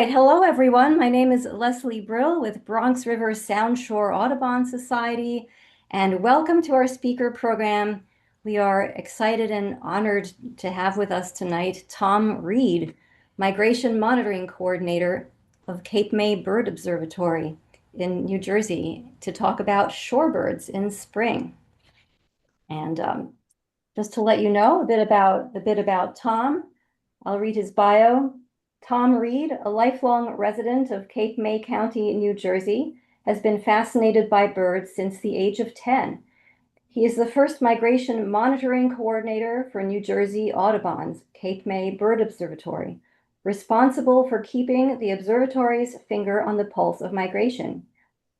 Hello, everyone. My name is Leslie Brill with Bronx River Sound Shore Audubon Society, and welcome to our speaker program. We are excited and honored to have with us tonight Tom Reed, Migration Monitoring Coordinator of Cape May Bird Observatory in New Jersey, to talk about shorebirds in spring. And just to let you know a bit about Tom, I'll read his bio. Tom Reed, a lifelong resident of Cape May County, New Jersey, has been fascinated by birds since the age of 10. He is the first migration monitoring coordinator for New Jersey Audubon's Cape May Bird Observatory, responsible for keeping the observatory's finger on the pulse of migration.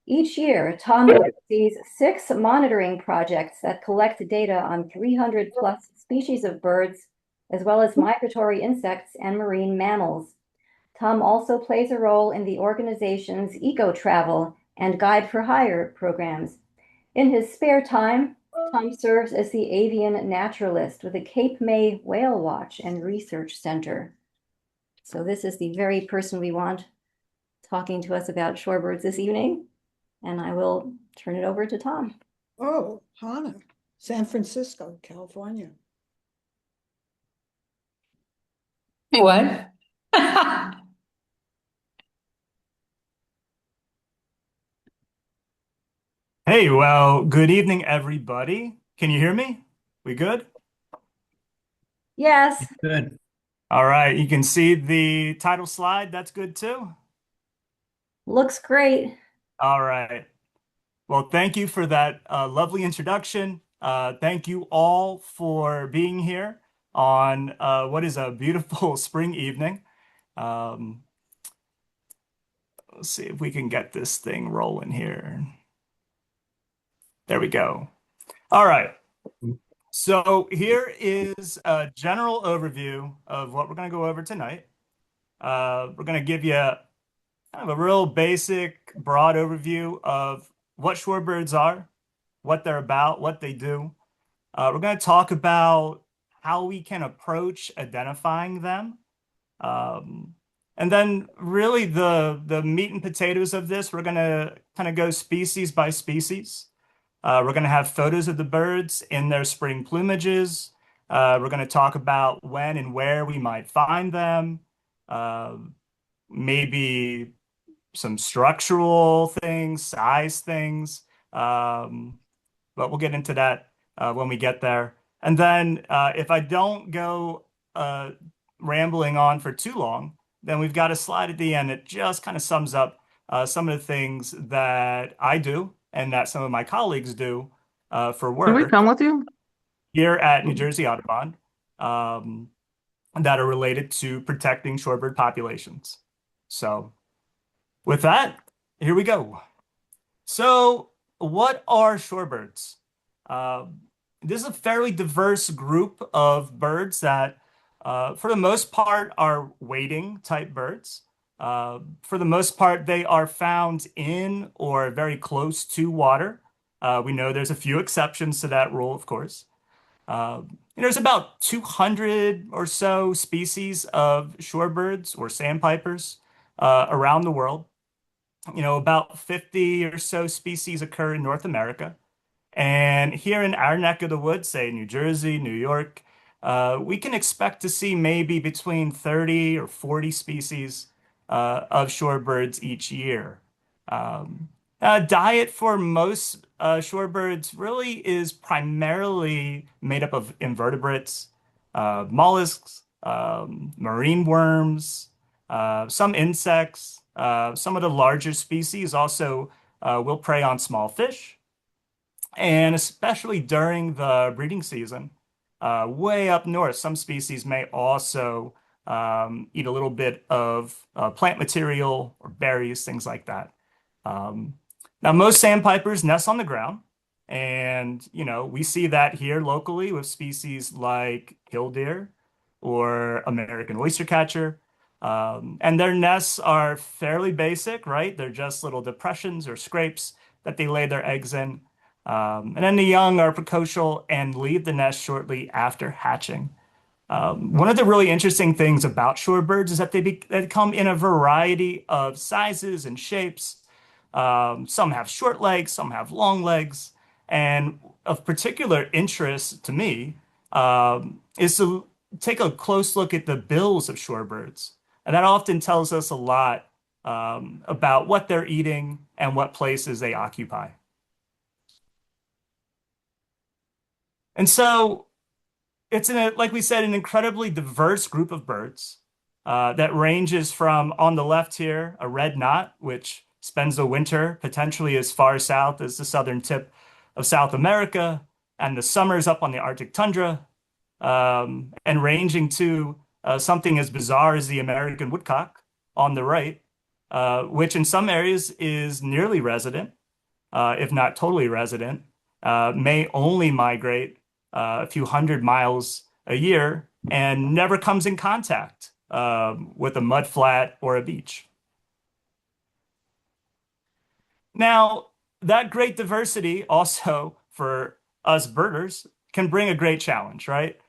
Each year, Tom oversees 6 monitoring projects that collect data on 300 plus species of birds, as well as migratory insects and marine mammals. Tom also plays a role in the organization's eco-travel and guide for hire programs. In his spare time, Tom serves as the avian naturalist with the Cape May Whale Watch and Research Center. So this is the very person we want talking to us about shorebirds this evening. And I will turn it over to Tom. Oh, Hannah, San Francisco, California. What? Hey, well, good evening, everybody. Can you hear me? We good? Yes, Good. All right, you can see the title slide. That's good too. looks great. All right. Well, thank you for that lovely introduction. Thank you all for being here on what is a beautiful spring evening. Um, let's see if we can get this thing rolling here. There we go. All right. So here is a general overview of what we're going to go over tonight. We're going to give you kind of a real basic, broad overview of what shorebirds are, what they're about, what they do. We're going to talk about how we can approach identifying them. And then really the meat and potatoes of this, we're going to kind of go species by species. We're going to have photos of the birds in their spring plumages. We're going to talk about when and where we might find them, uh, maybe some structural things, size things. But we'll get into that when we get there. And then if I don't go rambling on for too long, then we've got a slide at the end that just kind of sums up some of the things that I do and that some of my colleagues do for Can we work come with you? here at New Jersey Audubon um, that are related to protecting shorebird populations. So with that, here we go. So what are shorebirds? This is a fairly diverse group of birds that, for the most part, are wading type birds. For the most part, they are found in or very close to water. We know there's a few exceptions to that rule, of course. There's about 200 or so species of shorebirds or sandpipers around the world. About 50 or so species occur in North America. And here in our neck of the woods, say New Jersey, New York, we can expect to see maybe between 30 or 40 species of shorebirds each year. Diet for most shorebirds really is primarily made up of invertebrates, mollusks, marine worms, some insects. Some of the larger species also will prey on small fish, and especially during the breeding season, way up north, some species may also eat a little bit of plant material or berries, things like that. Um, Now, most sandpipers nest on the ground, and we see that here locally with species like killdeer or American oystercatcher. And their nests are fairly basic, right? They're just little depressions or scrapes that they lay their eggs in. And then the young are precocial and leave the nest shortly after hatching. One of the really interesting things about shorebirds is that they come in a variety of sizes and shapes. Some have short legs, some have long legs. And of particular interest to me is to take a close look at the bills of shorebirds. And that often tells us a lot about what they're eating and what places they occupy. And so it's like we said, an incredibly diverse group of birds that ranges from, on the left here, a red knot, which spends the winter potentially as far south as the southern tip of South America, and the summers up on the Arctic tundra, and ranging to something as bizarre as the American woodcock on the right, which in some areas is nearly resident, if not totally resident, may only migrate a few hundred miles a year and never comes in contact with a mudflat or a beach. Now, that great diversity also for us birders can bring a great challenge, right?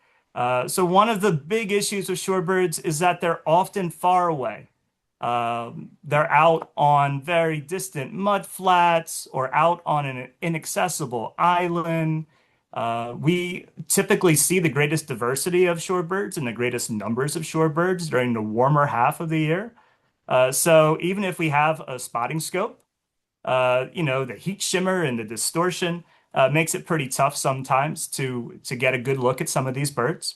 So one of the big issues with shorebirds is that they're often far away. They're out on very distant mud flats or out on an inaccessible island. We typically see the greatest diversity of shorebirds and the greatest numbers of shorebirds during the warmer half of the year. So even if we have a spotting scope, the heat shimmer and the distortion makes it pretty tough sometimes to get a good look at some of these birds.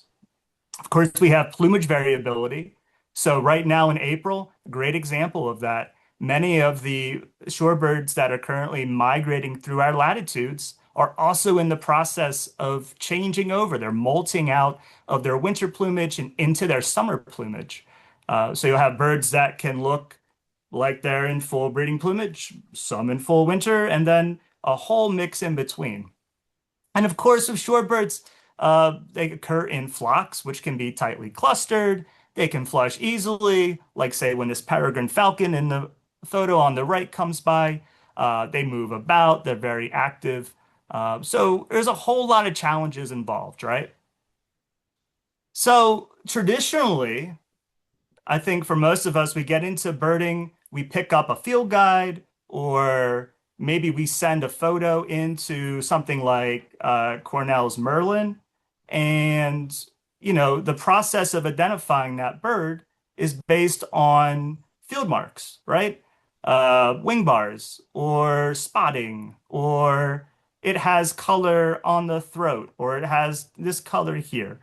Of course, we have plumage variability. So right now in April, a great example of that. Many of the shorebirds that are currently migrating through our latitudes are also in the process of changing over. They're molting out of their winter plumage and into their summer plumage. So you'll have birds that can look like they're in full breeding plumage, some in full winter, and then a whole mix in between. And of course, with shorebirds, they occur in flocks, which can be tightly clustered. They can flush easily, like say when this peregrine falcon in the photo on the right comes by. They move about, they're very active. So there's a whole lot of challenges involved, right? So traditionally, I think for most of us, we get into birding, we pick up a field guide, or maybe we send a photo into something like Cornell's Merlin. And, the process of identifying that bird is based on field marks, right? Wing bars or spotting, or it has color on the throat, or it has this color here.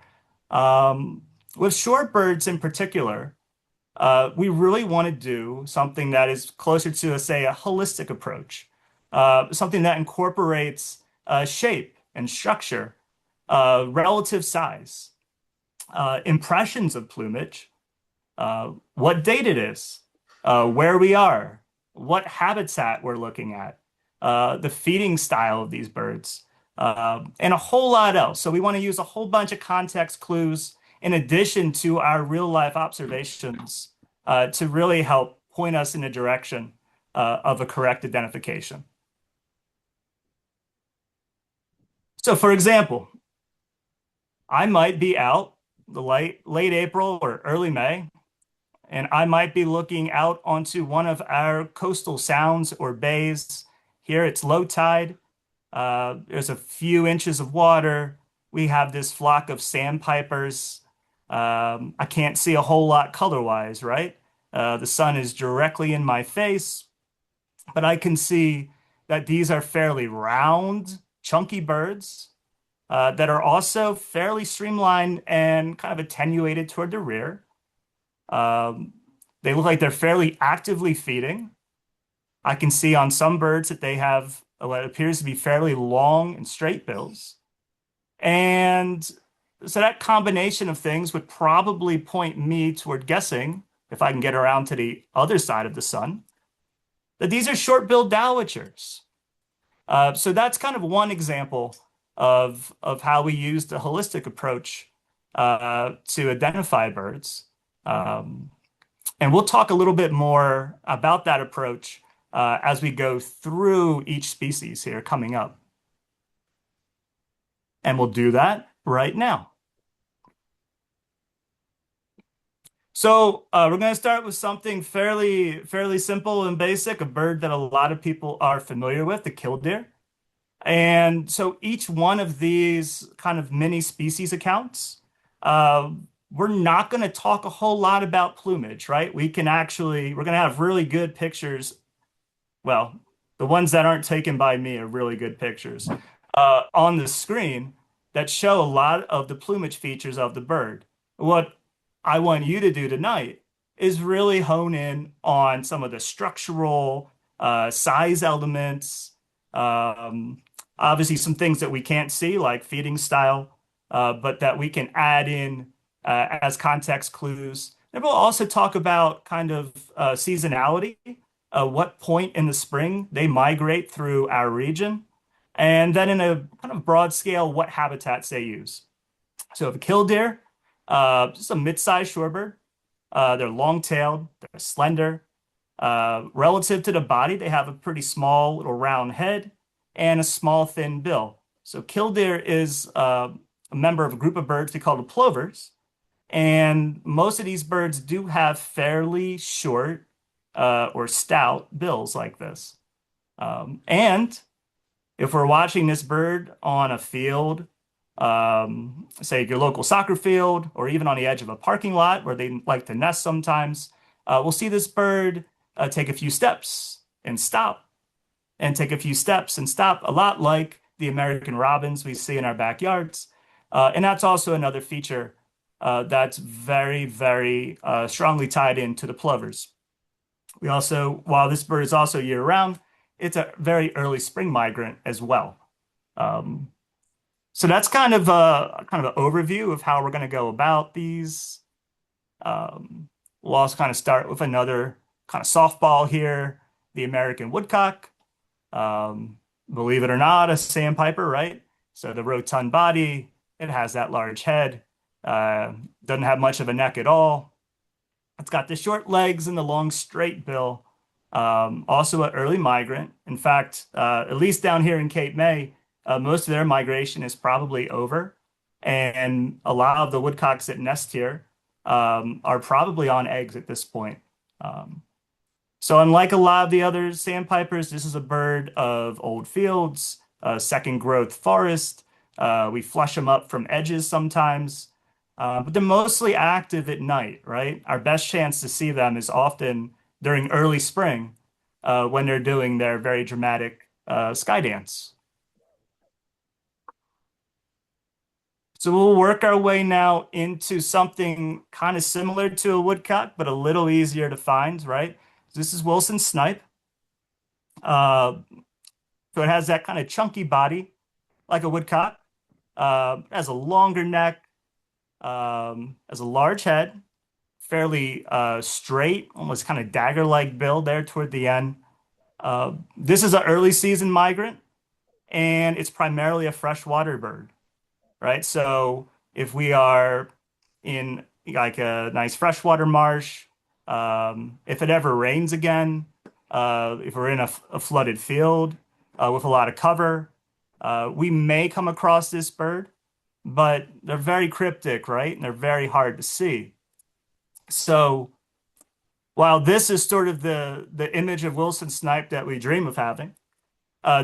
With shorebirds in particular, we really want to do something that is closer to, say, a holistic approach, something that incorporates shape and structure, relative size, impressions of plumage, what date it is, where we are, what habitat we're looking at, the feeding style of these birds, and a whole lot else. So we want to use a whole bunch of context clues in addition to our real life observations to really help point us in a direction of a correct identification. So for example, I might be out the late April or early May, and I might be looking out onto one of our coastal sounds or bays. Here it's low tide. There's a few inches of water. We have this flock of sandpipers. I can't see a whole lot color-wise, right? The sun is directly in my face, but I can see that these are fairly round, chunky birds that are also fairly streamlined and kind of attenuated toward the rear. They look like they're fairly actively feeding. I can see on some birds that they have what appears to be fairly long and straight bills. And so that combination of things would probably point me toward guessing, if I can get around to the other side of the sun, that these are short-billed dowitchers. So that's kind of one example of how we use the holistic approach to identify birds. And we'll talk a little bit more about that approach as we go through each species here coming up. And we'll do that right now. So we're going to start with something fairly simple and basic, a bird that a lot of people are familiar with, the killdeer. And so each one of these kind of mini species accounts, uh, we're not going to talk a whole lot about plumage, right? We're going to have really good pictures. Well, the ones that aren't taken by me are really good pictures on the screen that show a lot of the plumage features of the bird. What I want you to do tonight is really hone in on some of the structural size elements, um, obviously some things that we can't see, like feeding style, but that we can add in as context clues. And we'll also talk about kind of seasonality, what point in the spring they migrate through our region, and then in a kind of broad scale, what habitats they use. So if a killdeer, just a mid-sized shorebird, they're long-tailed, they're slender. Relative to the body, they have a pretty small little round head and a small thin bill. So killdeer is a member of a group of birds we call the plovers. And most of these birds do have fairly short or stout bills like this. And if we're watching this bird on a field, say your local soccer field, or even on the edge of a parking lot where they like to nest sometimes, we'll see this bird take a few steps and stop, and take a few steps and stop, a lot like the American robins we see in our backyards. And that's also another feature that's very strongly tied into the plovers. We also, while this bird is also year-round, it's a very early spring migrant as well. Um, so that's kind of an overview of how we're going to go about these. We'll also kind of start with another kind of softball here, the American woodcock. Believe it or not, a sandpiper, right? So the rotund body, it has that large head, doesn't have much of a neck at all. It's got the short legs and the long straight bill. Also an early migrant. In fact, at least down here in Cape May, most of their migration is probably over. And a lot of the woodcocks that nest here are probably on eggs at this point. Um, so unlike a lot of the other sandpipers, this is a bird of old fields, second growth forest. We flush them up from edges sometimes. But they're mostly active at night, right? Our best chance to see them is often during early spring when they're doing their very dramatic sky dance. So we'll work our way now into something kind of similar to a woodcock, but a little easier to find, right? This is Wilson snipe. Uh, so it has that kind of chunky body like a woodcock. Has a longer neck, has a large head, fairly straight, almost kind of dagger-like build there toward the end. This is an early season migrant, and it's primarily a freshwater bird, right? So if we are in like a nice freshwater marsh, if it ever rains again, if we're in a flooded field with a lot of cover, we may come across this bird, but they're very cryptic, right? And they're very hard to see. So while this is sort of the image of Wilson snipe that we dream of having,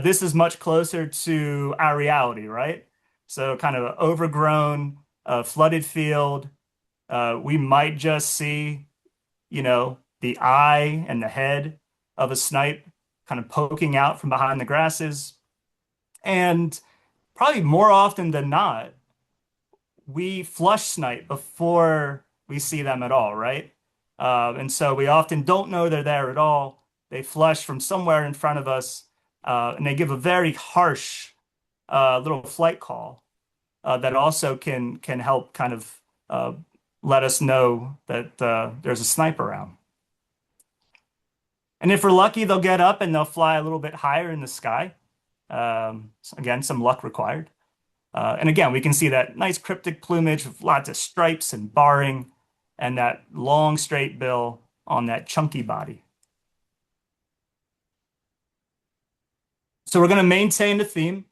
this is much closer to our reality, right? So kind of an overgrown, flooded field. We might just see, the eye and the head of a snipe kind of poking out from behind the grasses. And probably more often than not, we flush snipe before we see them at all, right? And so we often don't know they're there at all. They flush from somewhere in front of us, and they give a very harsh little flight call that also can help kind of let us know that there's a snipe around. And if we're lucky, they'll get up and they'll fly a little bit higher in the sky. Again, some luck required. And again, we can see that nice cryptic plumage with lots of stripes and barring and that long straight bill on that chunky body. So we're going to maintain the theme.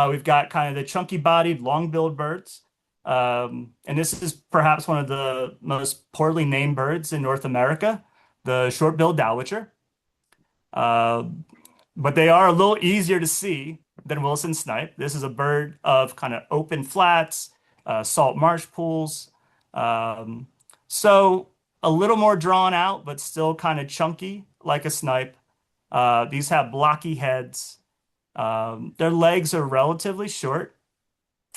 We've got kind of the chunky bodied long billed birds. And this is perhaps one of the most poorly named birds in North America, the short-billed dowitcher. Uh, but they are a little easier to see than Wilson snipe. This is a bird of kind of open flats, salt marsh pools. Um, so a little more drawn out, but still kind of chunky like a snipe. These have blocky heads. Their legs are relatively short,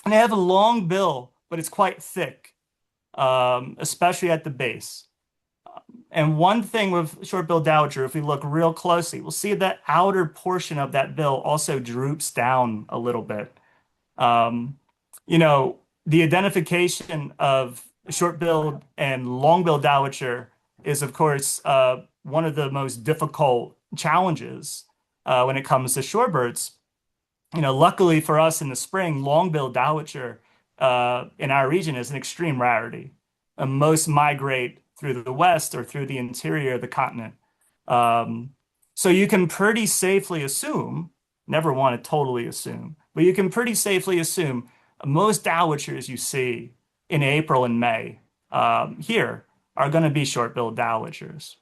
and they have a long bill, but it's quite thick, especially at the base. And one thing with short-billed dowitcher, if we look real closely, we'll see that outer portion of that bill also droops down a little bit. Um, you know, the identification of short-billed and long-billed dowitcher is, of course, one of the most difficult challenges when it comes to shorebirds. Luckily for us in the spring, long-billed dowitcher in our region is an extreme rarity. Most migrate through the west or through the interior of the continent. Um, so you can pretty safely assume, never want to totally assume, but you can pretty safely assume most dowitchers you see in April and May here are going to be short-billed dowitchers.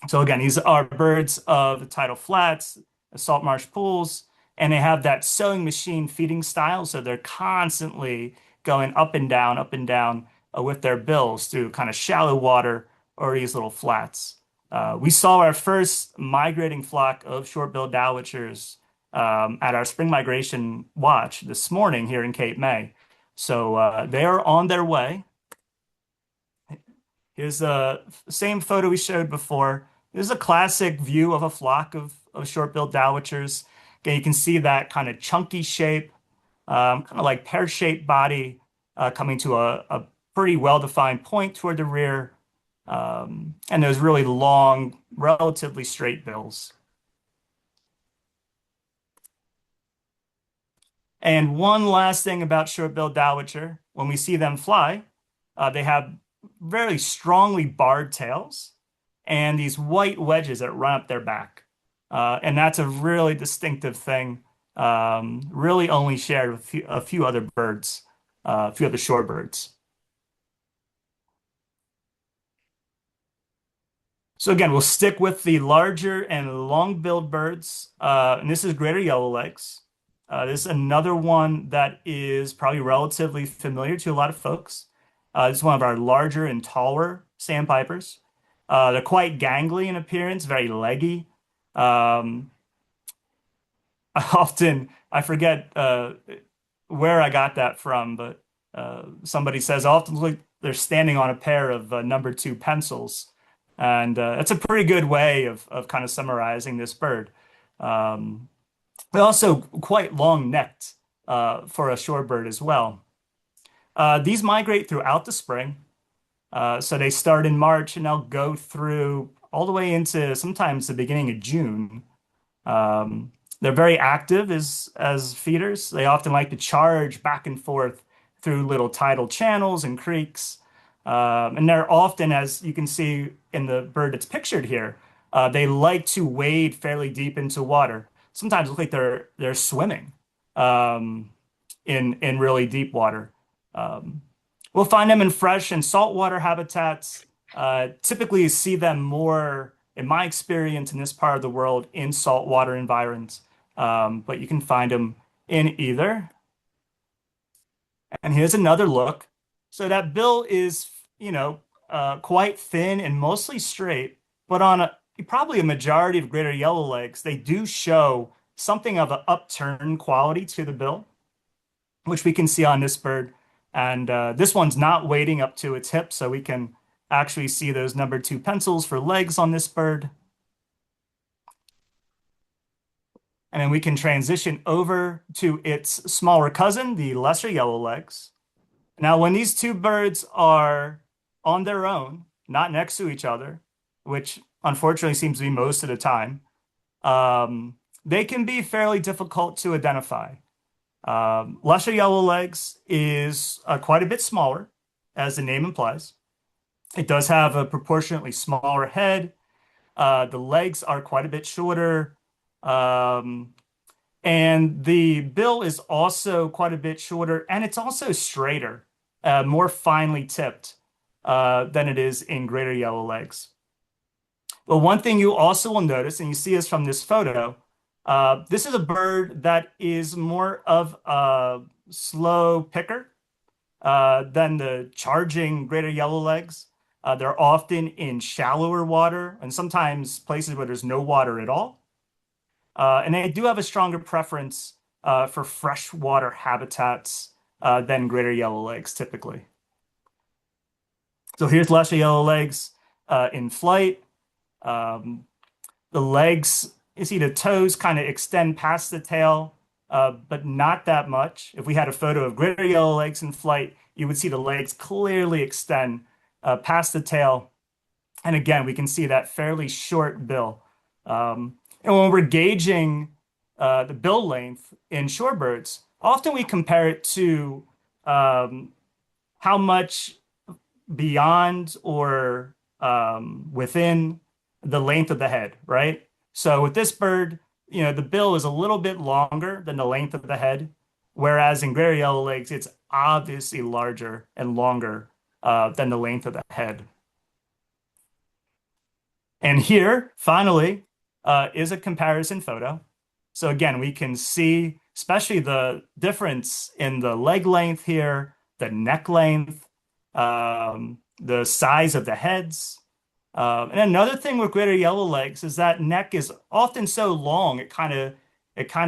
So again, these are birds of the tidal flats, the salt marsh pools, and they have that sewing machine feeding style. So they're constantly going up and down with their bills through kind of shallow water or these little flats. We saw our first migrating flock of short-billed dowitchers at our spring migration watch this morning here in Cape May. So they are on their way. Here's the same photo we showed before. This is a classic view of a flock of short-billed dowitchers. Again, you can see that kind of chunky shape, kind of like pear-shaped body coming to a pretty well-defined point toward the rear, and those really long, relatively straight bills. And one last thing about short-billed dowitcher, when we see them fly, they have very strongly barred tails and these white wedges that run up their back. And that's a really distinctive thing, really only shared with a few other birds, a few other shorebirds. So again, we'll stick with the larger and long-billed birds. And this is greater yellowlegs. This is another one that is probably relatively familiar to a lot of folks. This is one of our larger and taller sandpipers. They're quite gangly in appearance, very leggy. I forget where I got that from, but somebody says often look like they're standing on a pair of number 2 pencils. And it's a pretty good way of kind of summarizing this bird. They're also quite long-necked for a shorebird as well. These migrate throughout the spring. So they start in March and they'll go through all the way into sometimes the beginning of June. They're very active as feeders. They often like to charge back and forth through little tidal channels and creeks. And they're often, as you can see in the bird that's pictured here, they like to wade fairly deep into water. Sometimes look like they're swimming in really deep water. We'll find them in fresh and saltwater habitats. Typically, you see them more, in my experience, in this part of the world, in saltwater environs. But you can find them in either. And here's another look. So that bill is, quite thin and mostly straight, but on probably a majority of greater yellowlegs, they do show something of an upturned quality to the bill, which we can see on this bird. And this one's not wading up to its hip, so we can actually see those number 2 pencils for legs on this bird. And then we can transition over to its smaller cousin, the lesser yellowlegs. Now, when these two birds are on their own, not next to each other, which unfortunately seems to be most of the time, they can be fairly difficult to identify. Lesser yellowlegs is quite a bit smaller, as the name implies. It does have a proportionately smaller head. The legs are quite a bit shorter. And the bill is also quite a bit shorter, and it's also straighter. more finely tipped than it is in greater yellowlegs. Well, one thing you also will notice, and you see this from this photo, this is a bird that is more of a slow picker than the charging greater yellowlegs. They're often in shallower water and sometimes places where there's no water at all. And they do have a stronger preference for freshwater habitats than greater yellowlegs typically. So here's lesser yellowlegs in flight. The legs, you see the toes kind of extend past the tail, but not that much. If we had a photo of greater yellowlegs in flight, you would see the legs clearly extend past the tail. And again, we can see that fairly short bill. And when we're gauging the bill length in shorebirds, often we compare it to how much beyond or within the length of the head, right? So with this bird, the bill is a little bit longer than the length of the head, whereas in greater yellowlegs, it's obviously larger and longer than the length of the head. And here, finally, is a comparison photo. So again, we can see especially the difference in the leg length here, the neck length, the size of the heads. And another thing with greater yellowlegs is that neck is often so long, it kind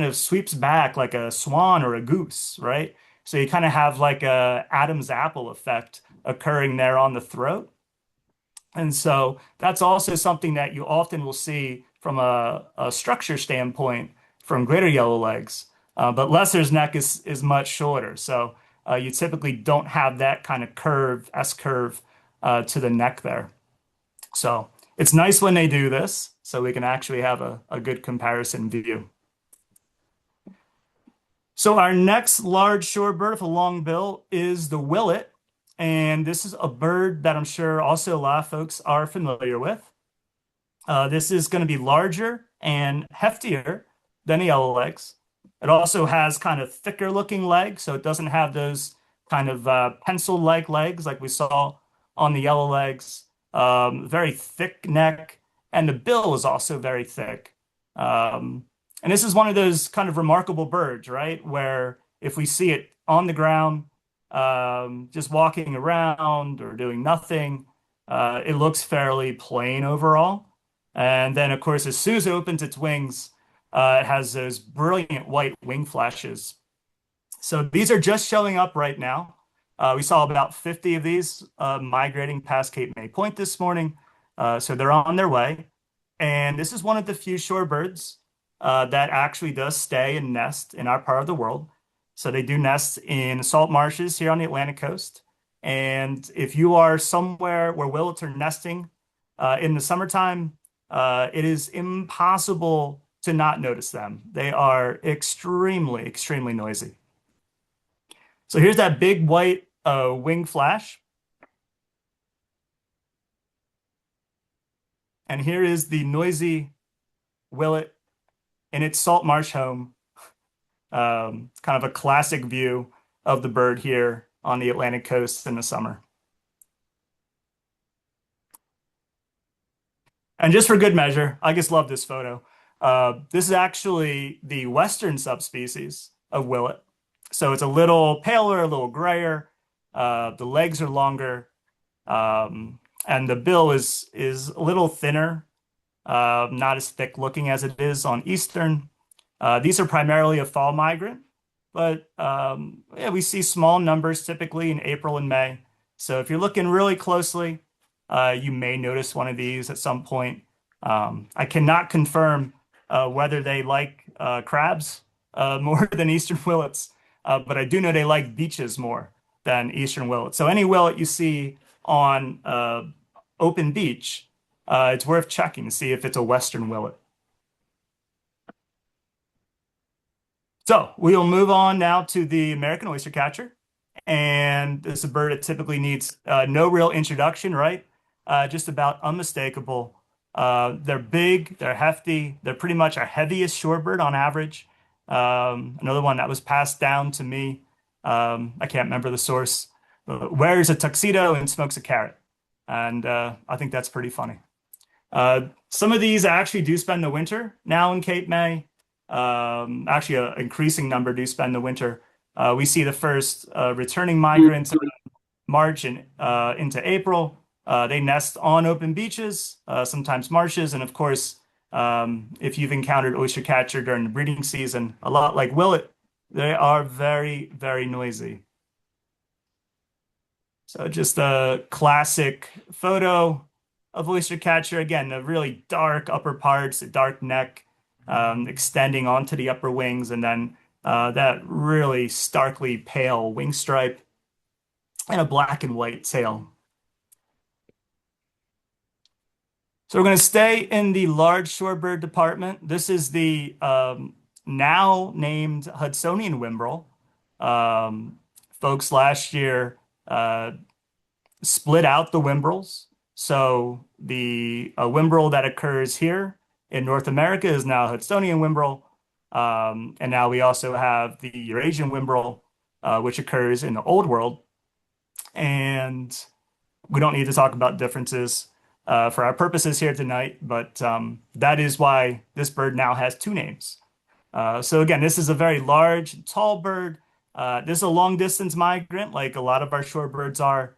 of sweeps back like a swan or a goose, right? So you kind of have like a Adam's apple effect occurring there on the throat. And so that's also something that you often will see from a structure standpoint from greater yellowlegs. But lesser's neck is much shorter. So you typically don't have that kind of curve, S-curve to the neck there. So it's nice when they do this, so we can actually have a good comparison view. So our next large shorebird with a long bill is the willet. And this is a bird that I'm sure also a lot of folks are familiar with. This is going to be larger and heftier than the yellowlegs. It also has kind of thicker looking legs, so it doesn't have those kind of pencil-like legs like we saw on the yellowlegs. Very thick neck, and the bill is also very thick. And this is one of those kind of remarkable birds, right? Where if we see it on the ground, just walking around or doing nothing, it looks fairly plain overall. And then, of course, as soon as it opens its wings, it has those brilliant white wing flashes. So these are just showing up right now. We saw about 50 of these migrating past Cape May Point this morning. So they're on their way. And this is one of the few shorebirds that actually does stay and nest in our part of the world. So they do nest in salt marshes here on the Atlantic coast. And if you are somewhere where willets are nesting in the summertime, it is impossible to not notice them. They are extremely, extremely noisy. So here's that big white wing flash. And here is the noisy willet in its salt marsh home. Kind of a classic view of the bird here on the Atlantic coast in the summer. And just for good measure, I just love this photo. This is actually the western subspecies of willet. So it's a little paler, a little grayer. The legs are longer, and the bill is a little thinner, not as thick looking as it is on eastern. These are primarily a fall migrant, but yeah, we see small numbers typically in April and May. So if you're looking really closely, you may notice one of these at some point. I cannot confirm whether they like crabs more than eastern willets, but I do know they like beaches more than eastern willets. So any willet you see on open beach, it's worth checking to see if it's a western willet. So we'll move on now to the American oystercatcher. And this is a bird that typically needs no real introduction, right? Just about unmistakable. They're big, they're hefty, they're pretty much our heaviest shorebird on average. Another one that was passed down to me. I can't remember the source, wears a tuxedo and smokes a carrot. And I think that's pretty funny. Some of these actually do spend the winter now in Cape May. Actually, an increasing number do spend the winter. We see the first returning migrants in March and into April. They nest on open beaches, sometimes marshes, and of course, if you've encountered oystercatcher during the breeding season, a lot like willet, they are very, very noisy. So just a classic photo of oystercatcher. Again, the really dark upper parts, the dark neck, extending onto the upper wings, and then that really starkly pale wing stripe and a black and white tail. So we're going to stay in the large shorebird department. This is the now named Hudsonian whimbrel. Folks last year split out the whimbrels. So the whimbrel that occurs here in North America is now Hudsonian whimbrel. And now we also have the Eurasian whimbrel, which occurs in the Old World. And we don't need to talk about differences for our purposes here tonight, but that is why this bird now has two names. So again, this is a very large, tall bird. This is a long distance migrant, like a lot of our shorebirds are.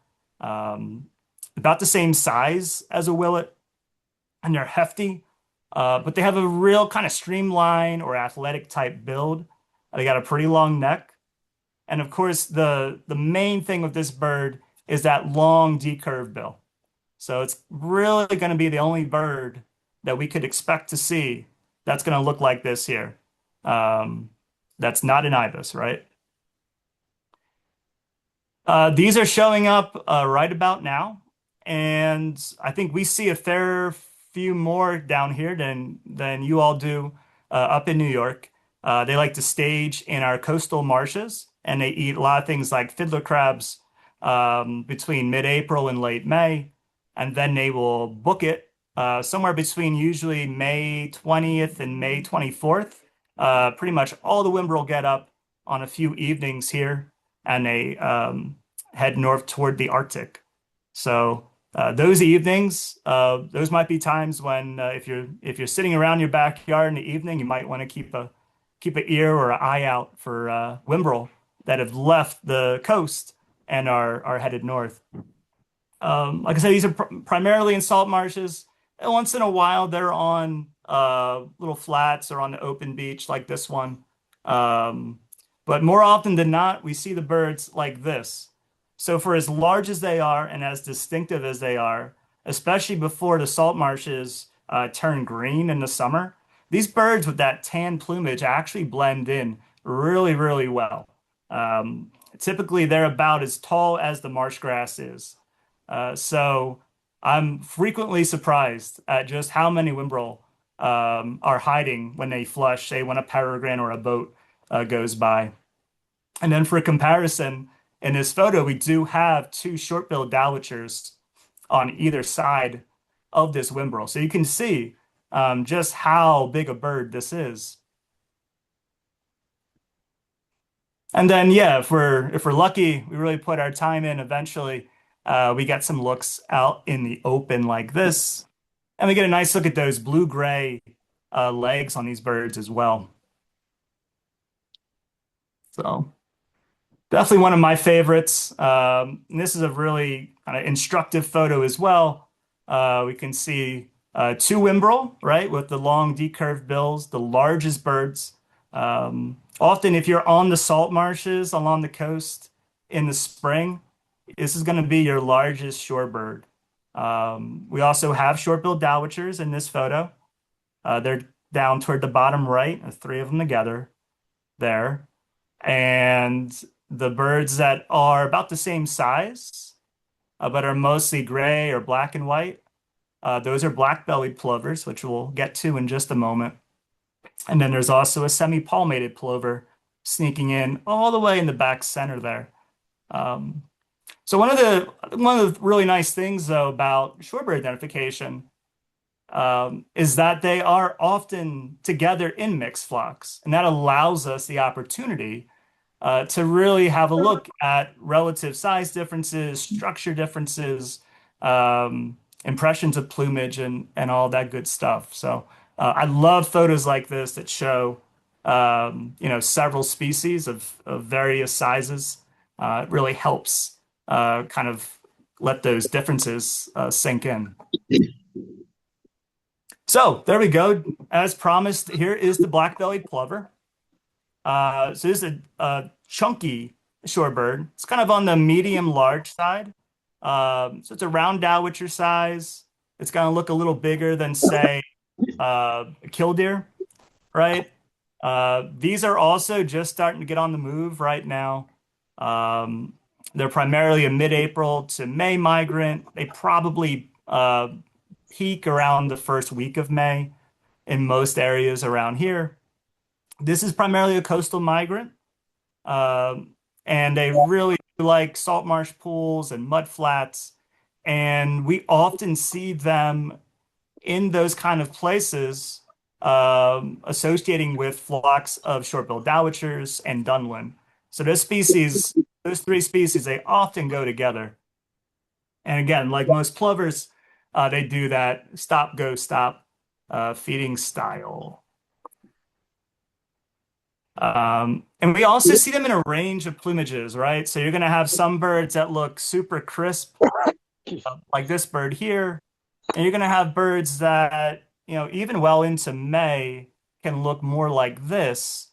About the same size as a willet, and they're hefty, but they have a real kind of streamline or athletic type build. They got a pretty long neck. And of course, the main thing with this bird is that long decurved bill. So it's really going to be the only bird that we could expect to see that's going to look like this here. That's not an ibis, right? These are showing up right about now, and I think we see a fair few more down here than you all do up in New York. They like to stage in our coastal marshes, and they eat a lot of things like fiddler crabs between mid-April and late May, and then they will book it somewhere between usually May 20th and May 24th. Pretty much all the whimbrel get up on a few evenings here, and they head north toward the Arctic. So those evenings, those might be times when if you're sitting around your backyard in the evening, you might want to keep an ear or an eye out for whimbrel that have left the coast and are headed north. Like I said, these are primarily in salt marshes. And once in a while, they're on little flats or on the open beach like this one. But more often than not, we see the birds like this. So for as large as they are and as distinctive as they are, especially before the salt marshes turn green in the summer, these birds with that tan plumage actually blend in really, really well. Typically, they're about as tall as the marsh grass is. So I'm frequently surprised at just how many whimbrel are hiding when they flush, say when a peregrine or a boat goes by. And then for comparison, in this photo, we do have two short-billed dowitchers on either side of this whimbrel. So you can see just how big a bird this is. And then, yeah, if we're lucky, we really put our time in eventually. We get some looks out in the open like this, and we get a nice look at those blue-gray legs on these birds as well. So definitely one of my favorites. And this is a really kind of instructive photo as well. We can see two whimbrel, right, with the long decurved bills, the largest birds. Often, if you're on the salt marshes along the coast in the spring, this is going to be your largest shorebird. We also have short-billed dowitchers in this photo. They're down toward the bottom right, three of them together there. And the birds that are about the same size, but are mostly gray or black and white, those are black-bellied plovers, which we'll get to in just a moment. And then there's also a semi-palmated plover sneaking in all the way in the back center there. So one of the really nice things, though, about shorebird identification is that they are often together in mixed flocks, and that allows us the opportunity to really have a look at relative size differences, structure differences, impressions of plumage, and all that good stuff. So I love photos like this that show several species of various sizes. It really helps kind of let those differences sink in. So there we go. As promised, here is the black-bellied plover. So this is a chunky shorebird. It's kind of on the medium-large side. So it's around dowitcher size. It's going to look a little bigger than, say, a killdeer, right? These are also just starting to get on the move right now. They're primarily a mid-April to May migrant. They probably peak around the first week of May in most areas around here. This is primarily a coastal migrant, and they really like salt marsh pools and mud flats. And we often see them in those kind of places, associating with flocks of short-billed dowitchers and dunlin. So those three species, they often go together. And again, like most plovers, they do that stop, go, stop feeding style. And we also see them in a range of plumages, right? So you're going to have some birds that look super crisp, like this bird here. And you're going to have birds that, even well into May can look more like this.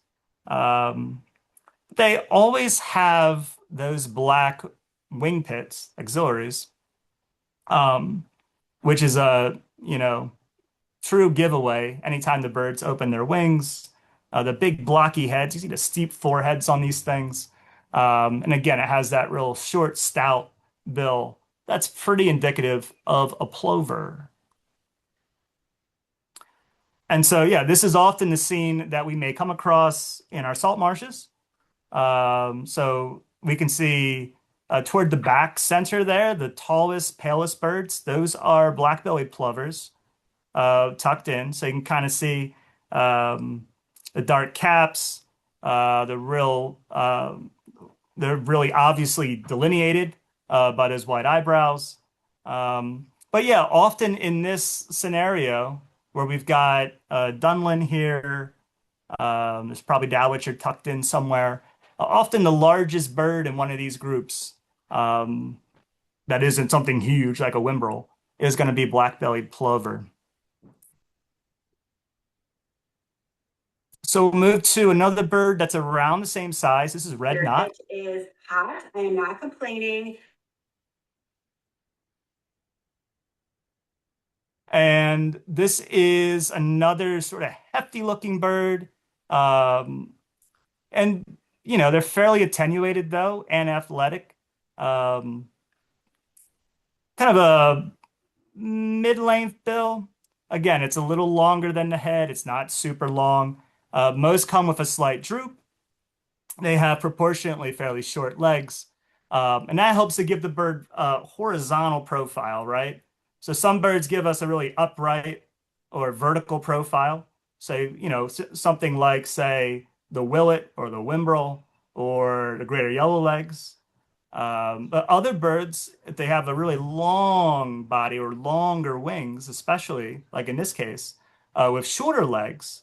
They always have those black wing pits, auxiliaries, which is a, true giveaway anytime the birds open their wings. The big blocky heads, you see the steep foreheads on these things. And again, it has that real short, stout bill. That's pretty indicative of a plover. And so, yeah, this is often the scene that we may come across in our salt marshes. So we can see toward the back center there, the tallest, palest birds, those are black-bellied plovers tucked in. So you can kind of see the dark caps, they're really obviously delineated by those white eyebrows. But yeah, often in this scenario where we've got dunlin here, there's probably dowitcher tucked in somewhere. Often the largest bird in one of these groups that isn't something huge like a whimbrel is going to be black-bellied plover. So we'll move to another bird that's around the same size. This is red knot. It is hot. I am not complaining. And this is another sort of hefty looking bird. And, they're fairly attenuated though and athletic. Kind of a mid-length bill. Again, it's a little longer than the head. It's not super long. Most come with a slight droop. They have proportionately fairly short legs. And that helps to give the bird a horizontal profile, right? So some birds give us a really upright or vertical profile. So, something like, say, the willet or the whimbrel or the greater yellowlegs. But other birds, if they have a really long body or longer wings, especially like in this case, with shorter legs,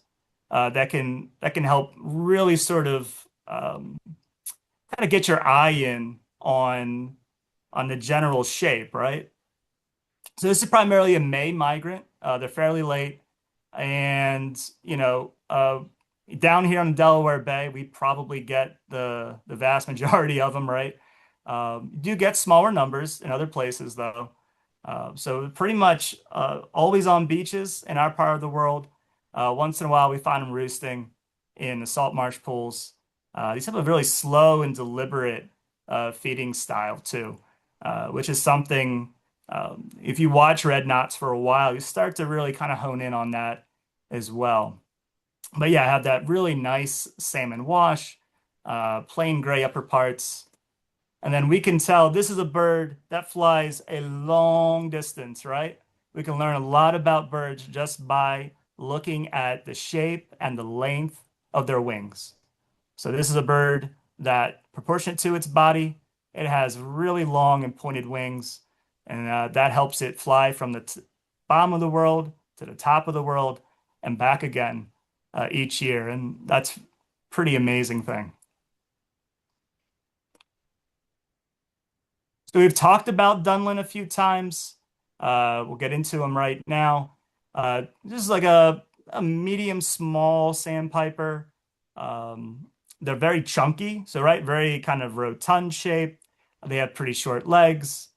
that can help really sort of kind of get your eye in on the general shape, right? So this is primarily a May migrant. They're fairly late, and down here in the Delaware Bay, we probably get the vast majority of them, right? You do get smaller numbers in other places, though. So pretty much always on beaches in our part of the world. Once in a while, we find them roosting in the salt marsh pools. These have a really slow and deliberate feeding style, too, which is something, if you watch red knots for a while, you start to really kind of hone in on that as well. But yeah, I have that really nice salmon wash, plain gray upper parts. And then we can tell this is a bird that flies a long distance, right? We can learn a lot about birds just by looking at the shape and the length of their wings. So this is a bird that, proportionate to its body, it has really long and pointed wings, and that helps it fly from the bottom of the world to the top of the world and back again each year. And that's pretty amazing thing. So we've talked about Dunlin a few times. We'll get into them right now. This is like a medium small sandpiper. They're very chunky, so right, very kind of rotund shape. They have pretty short legs,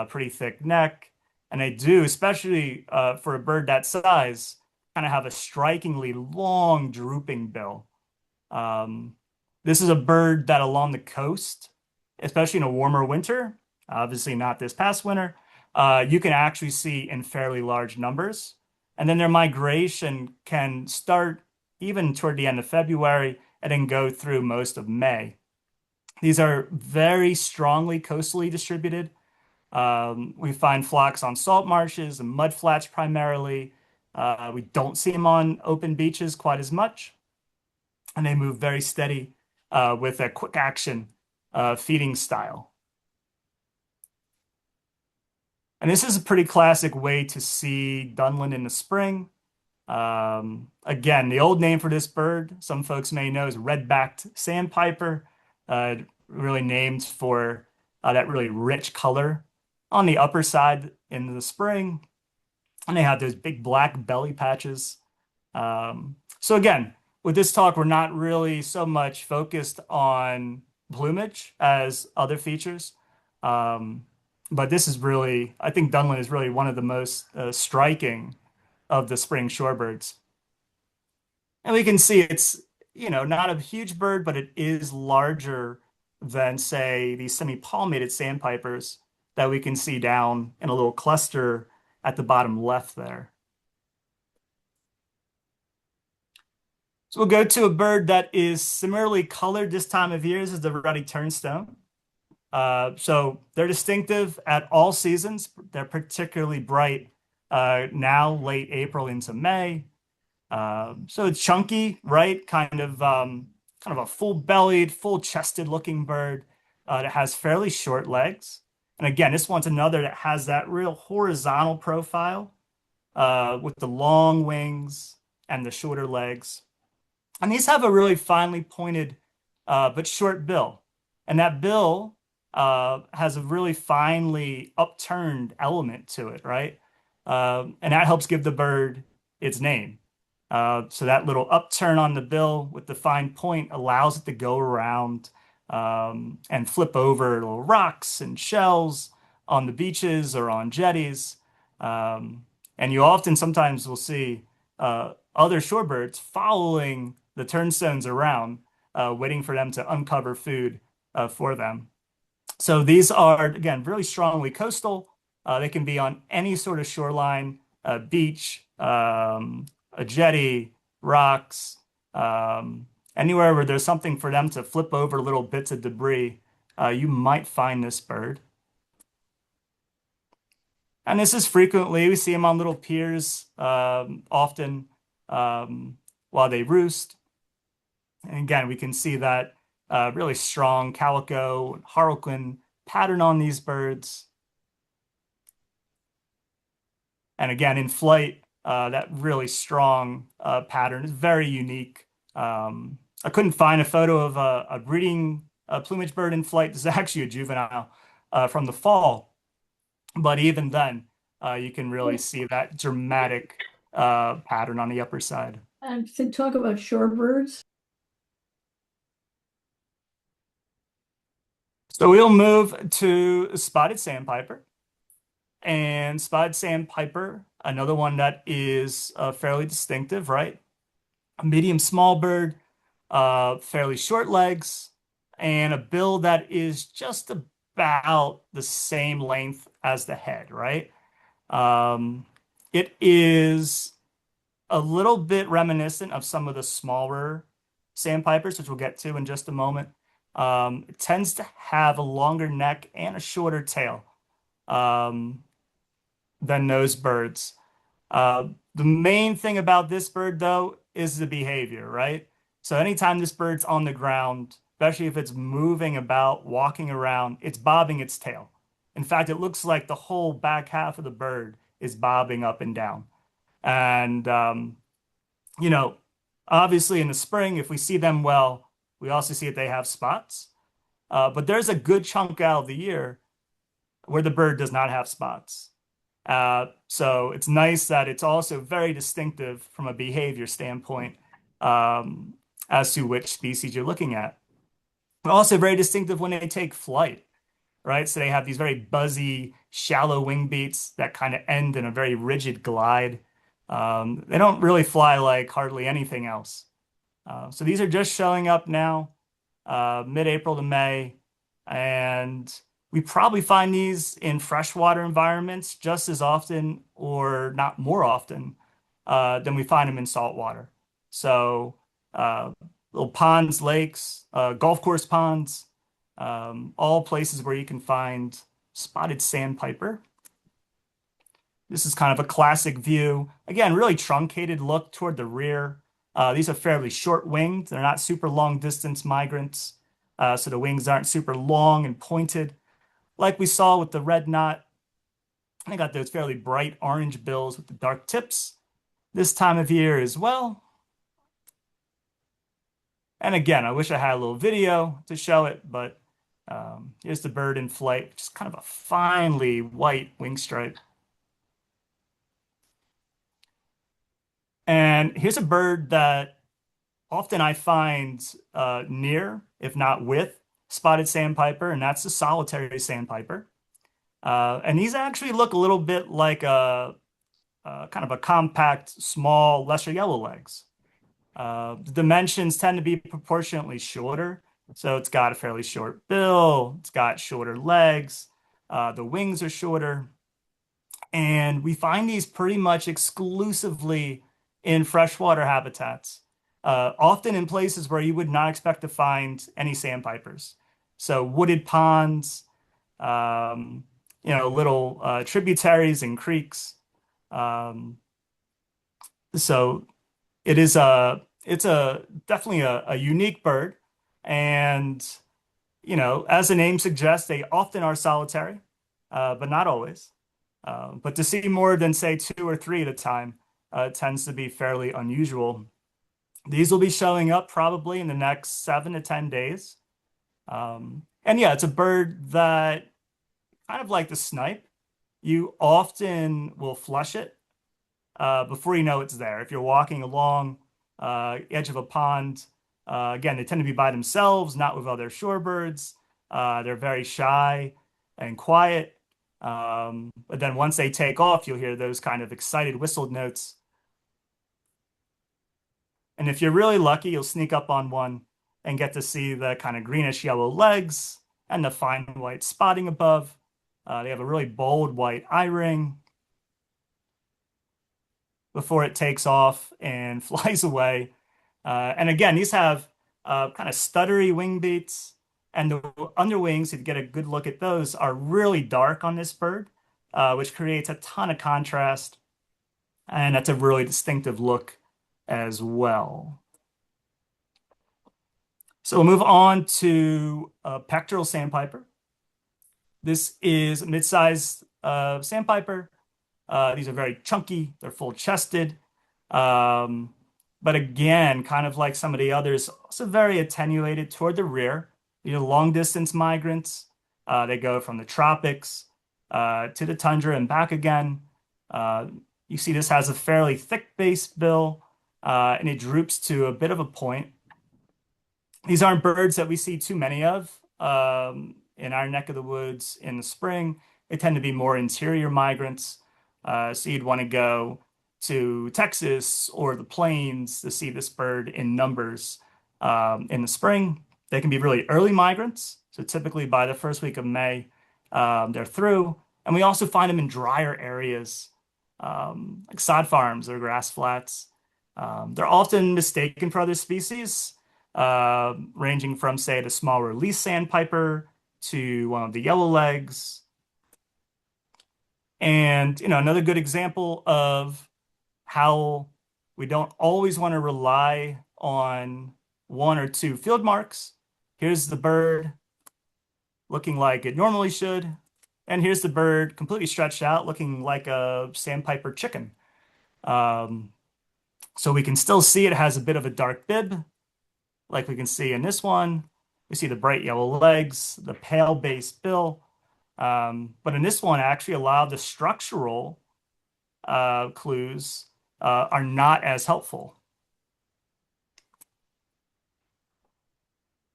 pretty thick neck, and they do, especially for a bird that size, kind of have a strikingly long drooping bill. Um, this is a bird that along the coast, especially in a warmer winter, obviously not this past winter, you can actually see in fairly large numbers. And then their migration can start even toward the end of February and then go through most of May. These are very strongly coastally distributed. We find flocks on salt marshes and mud flats primarily. We don't see them on open beaches quite as much. And they move very steady with a quick action feeding style. And this is a pretty classic way to see Dunlin in the spring. Again, the old name for this bird, some folks may know, is red-backed sandpiper, really named for that really rich color on the upper side in the spring. And they have those big black belly patches. So again, with this talk, we're not really so much focused on plumage as other features. But this is really, I think Dunlin is really one of the most striking of the spring shorebirds. And we can see it's, not a huge bird, but it is larger than, say, these semi-palmated sandpipers that we can see down in a little cluster at the bottom left there. So we'll go to a bird that is similarly colored this time of year. This is the ruddy turnstone. So they're distinctive at all seasons. They're particularly bright now, late April into May. So it's chunky, right? Kind of a full-bellied, full-chested looking bird that has fairly short legs. And again, this one's another that has that real horizontal profile with the long wings and the shorter legs. And these have a really finely pointed but short bill. And that bill has a really finely upturned element to it, right? And that helps give the bird its name. So that little upturn on the bill with the fine point allows it to go around and flip over little rocks and shells on the beaches or on jetties. And you often sometimes will see other shorebirds following the turnstones around, waiting for them to uncover food for them. So these are, again, really strongly coastal. They can be on any sort of shoreline, beach, a jetty, rocks, anywhere where there's something for them to flip over little bits of debris, you might find this bird. And this is frequently, we see them on little piers often while they roost. And again, we can see that really strong calico and harlequin pattern on these birds. And again, in flight, that really strong pattern is very unique. I couldn't find a photo of a breeding plumage bird in flight. This is actually a juvenile from the fall. But even then, you can really see that dramatic pattern on the upper side. And to talk about shorebirds. So we'll move to spotted sandpiper. And spotted sandpiper, another one that is fairly distinctive, right? A medium small bird, fairly short legs, and a bill that is just about the same length as the head, right? It is a little bit reminiscent of some of the smaller sandpipers, which we'll get to in just a moment. It tends to have a longer neck and a shorter tail than those birds. The main thing about this bird, though, is the behavior, right? So anytime this bird's on the ground, especially if it's moving about, walking around, it's bobbing its tail. In fact, it looks like the whole back half of the bird is bobbing up and down. And, you know, obviously in the spring, if we see them well, we also see that they have spots. But there's a good chunk out of the year where the bird does not have spots. So it's nice that it's also very distinctive from a behavior standpoint as to which species you're looking at. But also very distinctive when they take flight, right? So they have these very buzzy, shallow wing beats that kind of end in a very rigid glide. They don't really fly like hardly anything else. So these are just showing up now, mid-April to May, and we probably find these in freshwater environments just as often, or not more often, than we find them in saltwater. So little ponds, lakes, golf course ponds, all places where you can find spotted sandpiper. This is kind of a classic view. Again, really truncated look toward the rear. These are fairly short-winged. They're not super long-distance migrants, so the wings aren't super long and pointed. Like we saw with the red knot, they got those fairly bright orange bills with the dark tips this time of year as well. And again, I wish I had a little video to show it, but here's the bird in flight, just kind of a finely white wing stripe. And here's a bird that often I find near, if not with, spotted sandpiper, and that's the solitary sandpiper. And these actually look a little bit like a kind of a compact, small, lesser yellow legs. The dimensions tend to be proportionately shorter. So it's got a fairly short bill, it's got shorter legs, the wings are shorter. And we find these pretty much exclusively in freshwater habitats, often in places where you would not expect to find any sandpipers. So wooded ponds, little tributaries and creeks. So it's definitely a unique bird. And, as the name suggests, they often are solitary, but not always. But to see more than, say, 2 or 3 at a time tends to be fairly unusual. These will be showing up probably in the next 7 to 10 days. And yeah, it's a bird that, kind of like the snipe, you often will flush it before you know it's there. If you're walking along edge of a pond, again, they tend to be by themselves, not with other shorebirds. They're very shy and quiet. But then once they take off, you'll hear those kind of excited whistled notes. And if you're really lucky, you'll sneak up on one and get to see the kind of greenish yellow legs and the fine white spotting above. They have a really bold white eye ring before it takes off and flies away. And again, these have kind of stuttery wing beats, and the underwings, if you get a good look at those, are really dark on this bird, which creates a ton of contrast. And that's a really distinctive look as well. So we'll move on to pectoral sandpiper. This is a mid-sized sandpiper. These are very chunky, they're full-chested. But again, kind of like some of the others, also very attenuated toward the rear. These are long-distance migrants. They go from the tropics to the tundra and back again. You see this has a fairly thick base bill, and it droops to a bit of a point. These aren't birds that we see too many of in our neck of the woods in the spring. They tend to be more interior migrants. So you'd want to go to Texas or the plains to see this bird in numbers in the spring. They can be really early migrants. So typically by the first week of May, they're through. And we also find them in drier areas like sod farms or grass flats. They're often mistaken for other species, ranging from, say, the smaller least sandpiper to one of the yellow legs. And, another good example of how we don't always want to rely on 1 or 2 field marks. Here's the bird looking like it normally should. And here's the bird completely stretched out, looking like a sandpiper chicken. So we can still see it has a bit of a dark bib, like we can see in this one. We see the bright yellow legs, the pale base bill. But in this one, actually, a lot of the structural clues are not as helpful.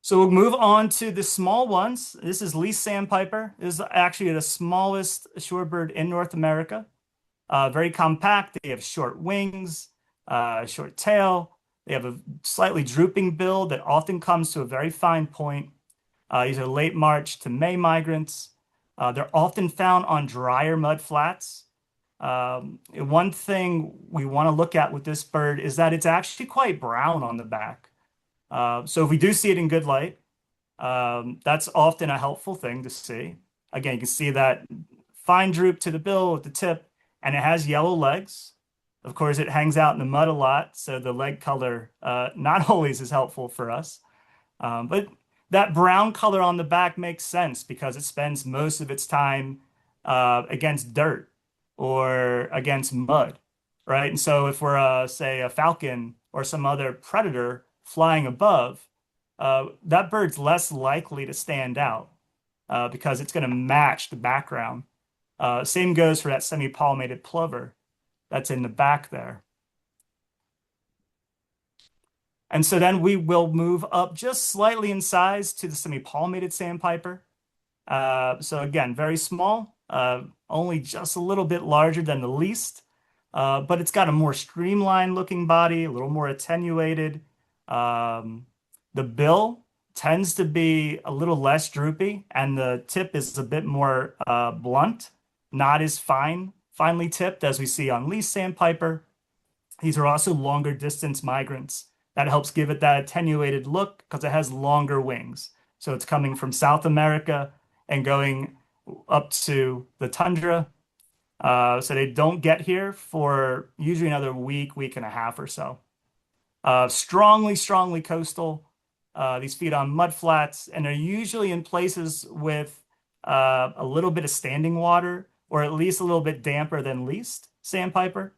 So we'll move on to the small ones. This is least sandpiper. This is actually the smallest shorebird in North America. Very compact. They have short wings, short tail. They have a slightly drooping bill that often comes to a very fine point. These are late March to May migrants. They're often found on drier mud flats. One thing we want to look at with this bird is that it's actually quite brown on the back. So if we do see it in good light, that's often a helpful thing to see. Again, you can see that fine droop to the bill at the tip, and it has yellow legs. Of course, it hangs out in the mud a lot, so the leg color not always is helpful for us. But that brown color on the back makes sense because it spends most of its time against dirt or against mud, right? And so if we're, say, a falcon or some other predator flying above, that bird's less likely to stand out because it's going to match the background. Same goes for that semi-palmated plover that's in the back there. And so then we will move up just slightly in size to the semi-palmated sandpiper. So again, very small, only just a little bit larger than the least, but it's got a more streamlined looking body, a little more attenuated. The bill tends to be a little less droopy, and the tip is a bit more blunt, not as finely tipped as we see on least sandpiper. These are also longer distance migrants. That helps give it that attenuated look because it has longer wings. So it's coming from South America and going up to the tundra. So they don't get here for usually another week, week and a half or so. Strongly coastal. These feed on mud flats, and they're usually in places with a little bit of standing water, or at least a little bit damper than least sandpiper.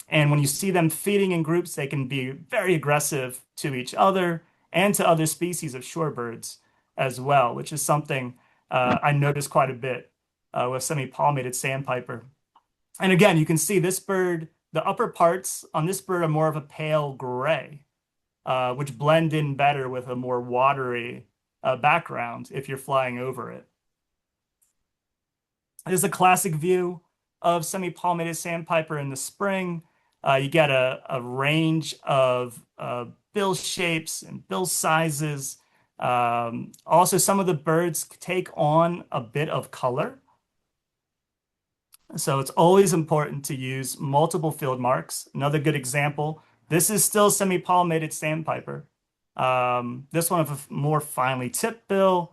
And when you see them feeding in groups, they can be very aggressive to each other and to other species of shorebirds as well, which is something I noticed quite a bit with semi-palmated sandpiper. And again, you can see this bird, the upper parts on this bird are more of a pale gray, which blend in better with a more watery background if you're flying over it. This is a classic view of semi-palmated sandpiper in the spring. You get a range of bill shapes and bill sizes. Also, some of the birds take on a bit of color. So it's always important to use multiple field marks. Another good example, this is still semi-palmated sandpiper. This one of a more finely tipped bill,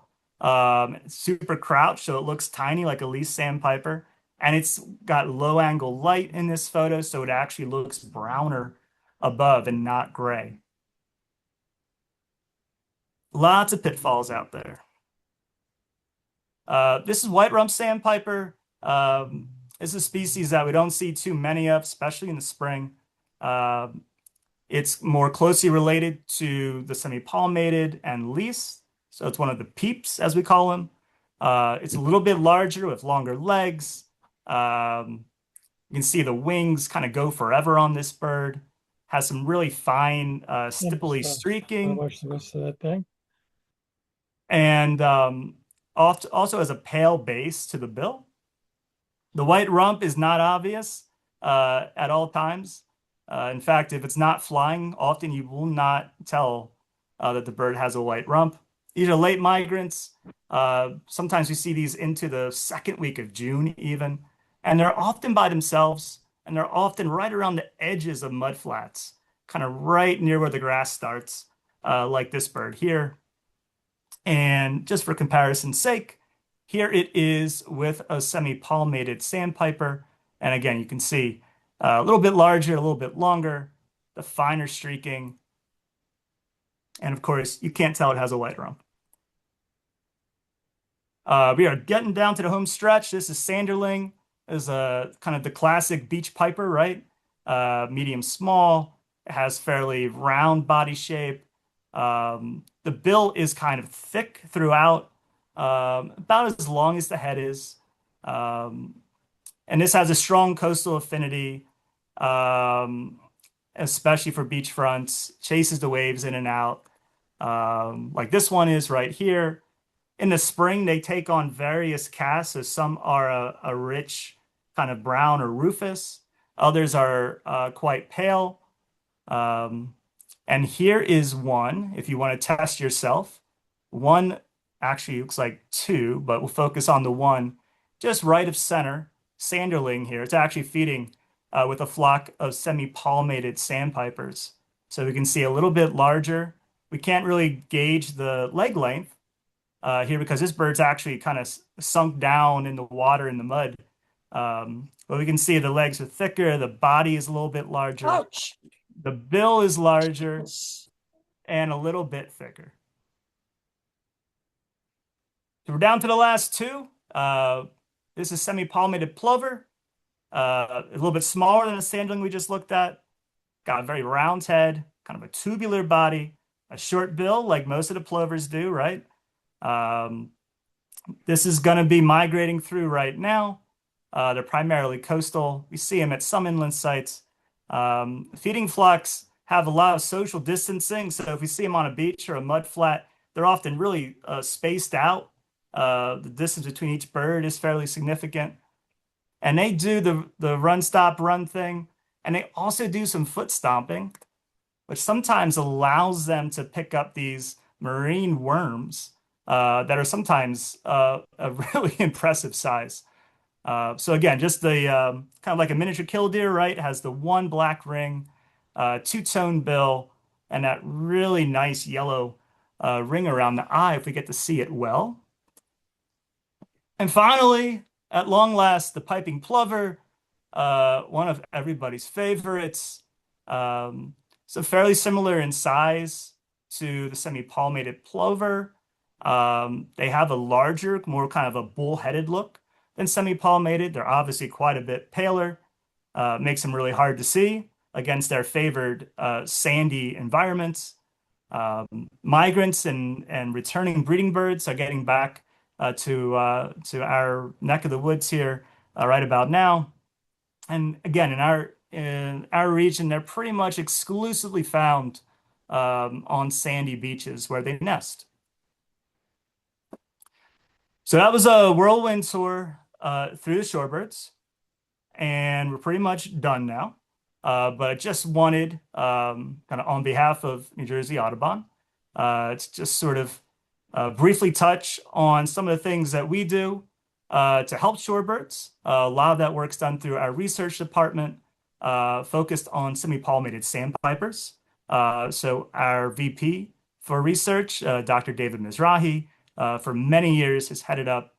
super crouched, so it looks tiny like a least sandpiper. And it's got low angle light in this photo, so it actually looks browner above and not gray. Lots of pitfalls out there. This is white rump sandpiper. It's a species that we don't see too many of, especially in the spring. It's more closely related to the semi-palmated and least, so it's one of the peeps, as we call them. It's a little bit larger with longer legs. You can see the wings kind of go forever on this bird. Has some really fine stipply streaking. Watch the rest of that thing. And also has a pale base to the bill. The white rump is not obvious at all times. In fact, if it's not flying, often you will not tell that the bird has a white rump. These are late migrants. Sometimes we see these into the second week of June even. And they're often by themselves, and they're often right around the edges of mud flats, kind of right near where the grass starts, like this bird here. And just for comparison's sake, here it is with a semi-palmated sandpiper. And again, you can see a little bit larger, a little bit longer, the finer streaking. And of course, you can't tell it has a lighter on. We are getting down to the home stretch. This is sanderling. Is a kind of the classic beach piper, right? Medium small. It has fairly round body shape. The bill is kind of thick throughout, about as long as the head is. Um, and this has a strong coastal affinity, um, especially for beachfronts, chases the waves in and out. Like this one is right here. In the spring, they take on various casts. So some are a rich kind of brown or rufous. Others are quite pale. Um, and here is one, if you want to test yourself. One actually looks like two, but we'll focus on the one just right of center, sanderling here. It's actually feeding with a flock of semi-palmated sandpipers. So we can see a little bit larger. We can't really gauge the leg length here because this bird's actually kind of sunk down in the water in the mud. But we can see the legs are thicker, the body is a little bit larger, Ouch. the bill is larger and a little bit thicker. So we're down to the last two. This is semi-palmated plover, a little bit smaller than the sanderling we just looked at. Got a very round head, kind of a tubular body, a short bill like most of the plovers do, right? This is going to be migrating through right now. They're primarily coastal. We see them at some inland sites. Feeding flocks have a lot of social distancing. So if we see them on a beach or a mud flat, they're often really spaced out. The distance between each bird is fairly significant. And they do the run, stop, run thing. And they also do some foot stomping, which sometimes allows them to pick up these marine worms that are sometimes a really impressive size. So again, just the kind of like a miniature killdeer, right? It has the one black ring, two-tone bill, and that really nice yellow ring around the eye if we get to see it well. And finally, at long last, the piping plover, one of everybody's favorites. So fairly similar in size to the semi-palmated plover. They have a larger, more kind of a bull-headed look than semi-palmated. They're obviously quite a bit paler. Makes them really hard to see against their favored sandy environments. Migrants and returning breeding birds are getting back to our neck of the woods here right about now. And again, in our region, they're pretty much exclusively found on sandy beaches where they nest. So that was a whirlwind tour through the shorebirds, and we're pretty much done now. But I just wanted, kind of on behalf of New Jersey Audubon, to just sort of briefly touch on some of the things that we do to help shorebirds. A lot of that work's done through our research department, focused on semi-palmated sandpipers. So our VP for research, Dr. David Mizrahi, for many years has headed up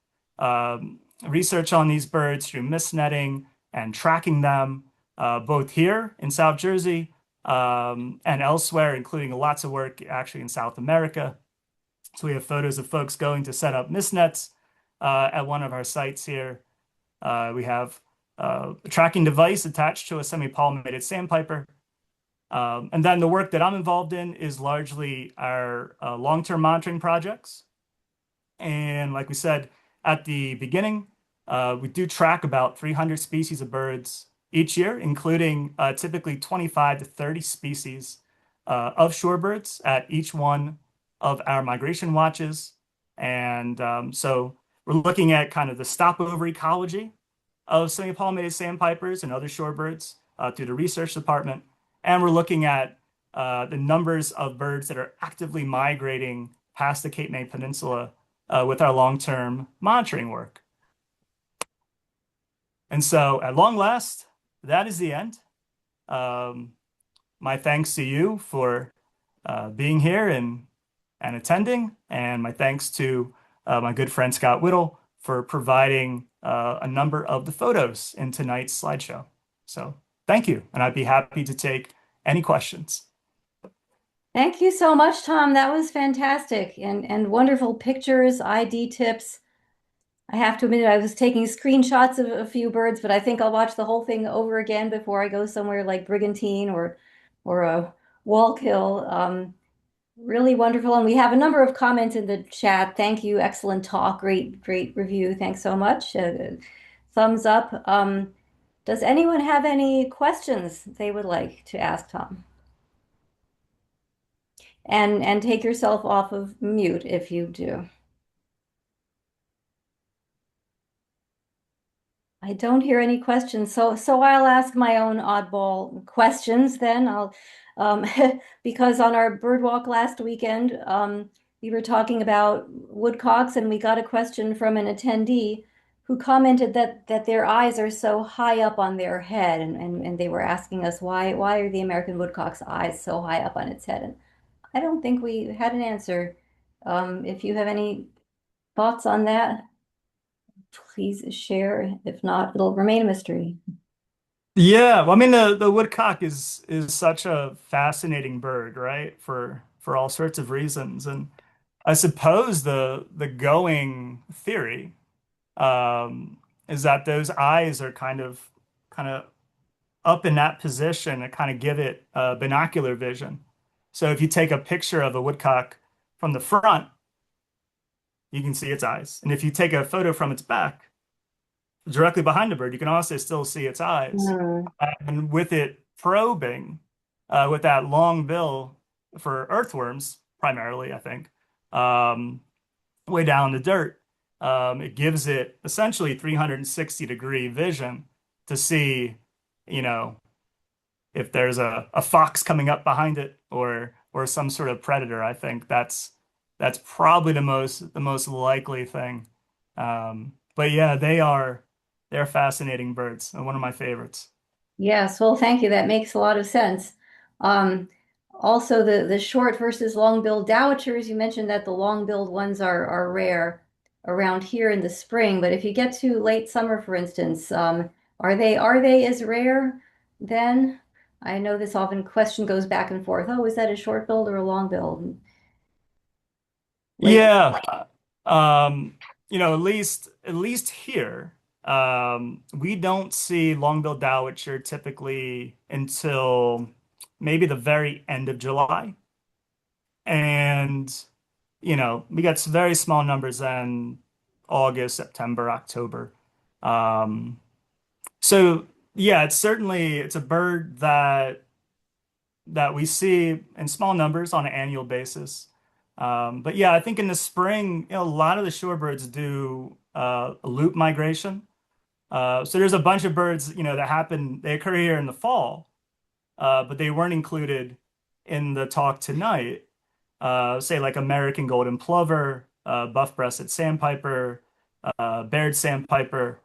research on these birds through mist netting and tracking them, both here in South Jersey and elsewhere, including lots of work actually in South America. So we have photos of folks going to set up mist nets at one of our sites here. We have a tracking device attached to a semi-palmated sandpiper. And then the work that I'm involved in is largely our long-term monitoring projects. And like we said at the beginning, we do track about 300 species of birds each year, including typically 25 to 30 species of shorebirds at each one of our migration watches. And so we're looking at kind of the stopover ecology of semi-palmated sandpipers and other shorebirds through the research department. And we're looking at the numbers of birds that are actively migrating past the Cape May Peninsula with our long-term monitoring work. And so at long last, that is the end. My thanks to you for being here and attending, and my thanks to my good friend Scott Whittle for providing a number of the photos in tonight's slideshow. So thank you, and I'd be happy to take any questions. Thank you so much, Tom. That was fantastic and wonderful pictures, ID tips. I have to admit, I was taking screenshots of a few birds, but I think I'll watch the whole thing over again before I go somewhere like Brigantine or a Wallkill. Really wonderful. And we have a number of comments in the chat. Thank you. Excellent talk. Great review. Thanks so much. Thumbs up. Does anyone have any questions they would like to ask Tom? And take yourself off of mute if you do. I don't hear any questions, so I'll ask my own oddball questions then. I'll um, because on our bird walk last weekend, we were talking about woodcocks, and we got a question from an attendee who commented that their eyes are so high up on their head, and they were asking us why are the American woodcock's eyes so high up on its head? And I don't think we had an answer. If you have any thoughts on that, please share. If not, it'll remain a mystery. Yeah, well, I mean the woodcock is such a fascinating bird, right? For all sorts of reasons. And I suppose the going theory is that those eyes are kind of up in that position and kind of give it binocular vision. So if you take a picture of a woodcock from the front, you can see its eyes. And if you take a photo from its back, directly behind the bird, you can also still see its eyes. Mm. And with it probing, with that long bill for earthworms, primarily, I think, um, way down in the dirt, it gives it essentially 360-degree vision to see, you know, if there's a fox coming up behind it or some sort of predator. I think that's probably the most likely thing. But yeah, they're fascinating birds and one of my favorites. Yes, well, thank you. That makes a lot of sense. Um, Also, the short versus long-billed dowitchers, you mentioned that the long-billed ones are rare around here in the spring, but if you get to late summer, for instance, are they as rare then? I know this often question goes back and forth. Oh, is that a short billed or a long billed? Late. Yeah, at least here, we don't see long-billed dowitcher typically until maybe the very end of July. And we got some very small numbers in August, September, October. Um, so yeah, it's a bird that we see in small numbers on an annual basis. But yeah, I think in the spring, a lot of the shorebirds do a loop migration. So there's a bunch of birds, they occur here in the fall, but they weren't included in the talk tonight. Say like American golden plover, buff-breasted sandpiper, Baird sandpiper,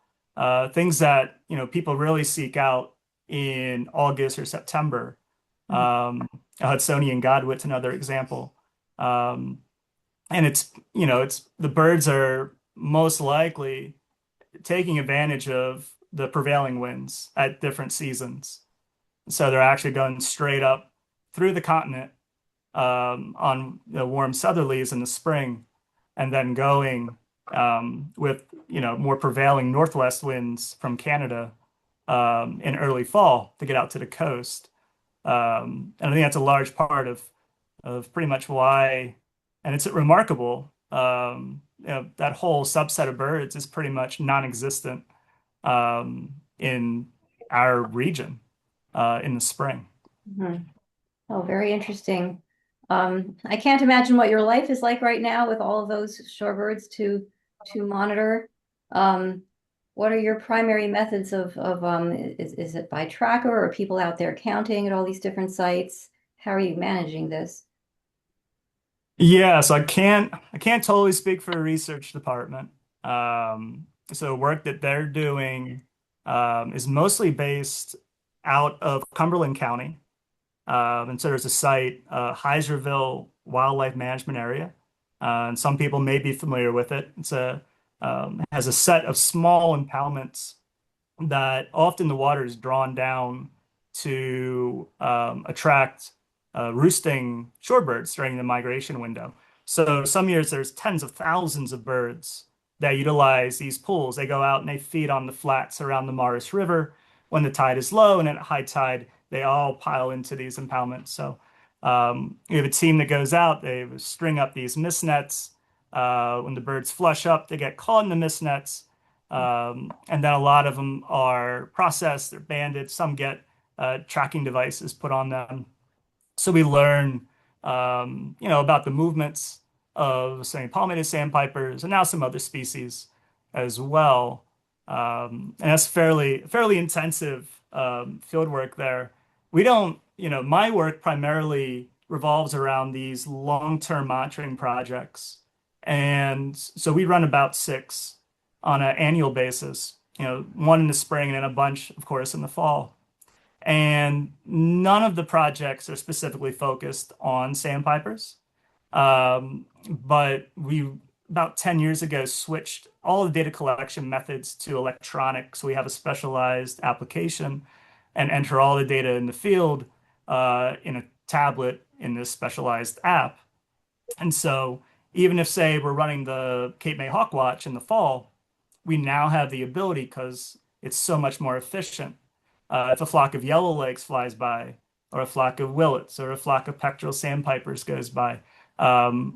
things that people really seek out in August or September. Hudsonian godwit's another example. Um, and it's the birds are most likely taking advantage of the prevailing winds at different seasons. So they're actually going straight up through the continent on the warm southerlies in the spring, and then going with more prevailing northwest winds from Canada in early fall to get out to the coast. And I think that's a large part of pretty much why, and it's remarkable. That whole subset of birds is pretty much non-existent in our region in the spring. Mhm. Oh, very interesting. I can't imagine what your life is like right now with all of those shorebirds to monitor. Um, what are your primary methods of is it by tracker or people out there counting at all these different sites? How are you managing this? Yeah, so I can't totally speak for a research department. So work that they're doing is mostly based out of Cumberland County. And so there's a site, Heiserville Wildlife Management Area. And some people may be familiar with it. Has a set of small impoundments that often the water is drawn down to attract roosting shorebirds during the migration window. So some years there's tens of thousands of birds that utilize these pools. They go out and they feed on the flats around the Morris River when the tide is low, and at high tide, they all pile into these impoundments. So we have a team that goes out, they string up these mist nets. When the birds flush up, they get caught in the mist nets. And then a lot of them are processed, they're banded, some get tracking devices put on them. So we learn, about the movements of semi-palmated sandpipers and now some other species as well. And that's fairly intensive field work there. We don't, my work primarily revolves around these long-term monitoring projects. And so we run about 6 on an annual basis, one in the spring and then a bunch, of course, in the fall. And none of the projects are specifically focused on sandpipers. But we, about 10 years ago, switched all the data collection methods to electronic. So we have a specialized application and enter all the data in the field in a tablet in this specialized app. And so even if, say, we're running the Cape May Hawk Watch in the fall, we now have the ability, because it's so much more efficient. If a flock of yellowlegs flies by, or a flock of willets, or a flock of pectoral sandpipers goes by,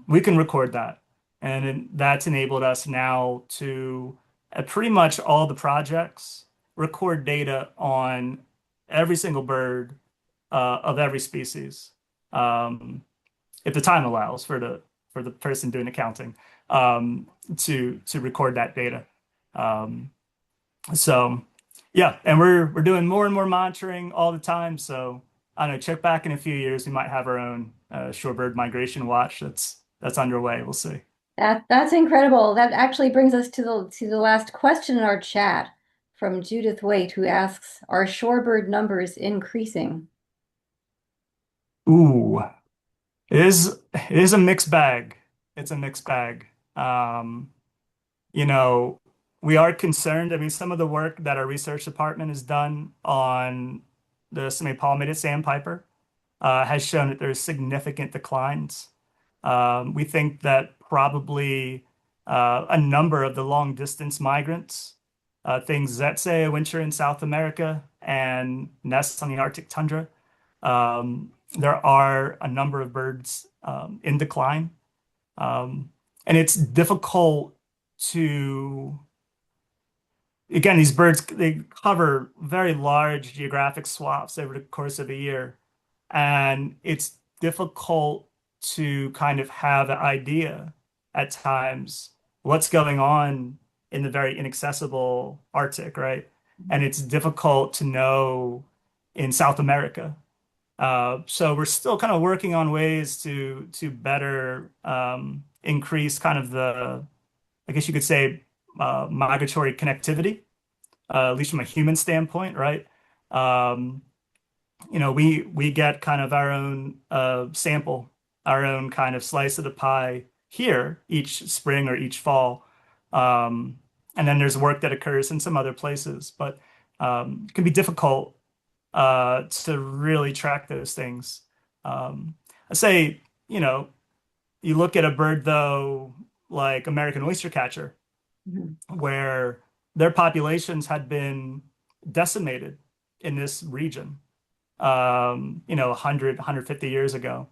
we can record that. And that's enabled us now to, at pretty much all the projects, record data on every single bird of every species, if the time allows for the person doing the counting, to record that data. So yeah, and we're doing more and more monitoring all the time. So I don't know, check back in a few years, we might have our own shorebird migration watch that's underway. We'll see. That's incredible. That actually brings us to the last question in our chat from Judith Waite, who asks, "Are shorebird numbers increasing?" Ooh, it is a mixed bag. It's a mixed bag. You know, we are concerned. I mean, some of the work that our research department has done on the semi-palmated sandpiper has shown that there's significant declines. We think that probably a number of the long distance migrants, things that say winter in South America and nest on the Arctic tundra, there are a number of birds in decline. And it's difficult to, again, these birds, they cover very large geographic swaths over the course of a year. And it's difficult to kind of have an idea at times what's going on in the very inaccessible Arctic, right? And it's difficult to know in South America. So we're still kind of working on ways to better increase kind of the, I guess you could say, migratory connectivity, at least from a human standpoint, right? We get kind of our own sample, our own kind of slice of the pie here each spring or each fall. And then there's work that occurs in some other places, but it can be difficult to really track those things. I say, you look at a bird though, like American oystercatcher, where their populations had been decimated in this region, 100, 150 years ago.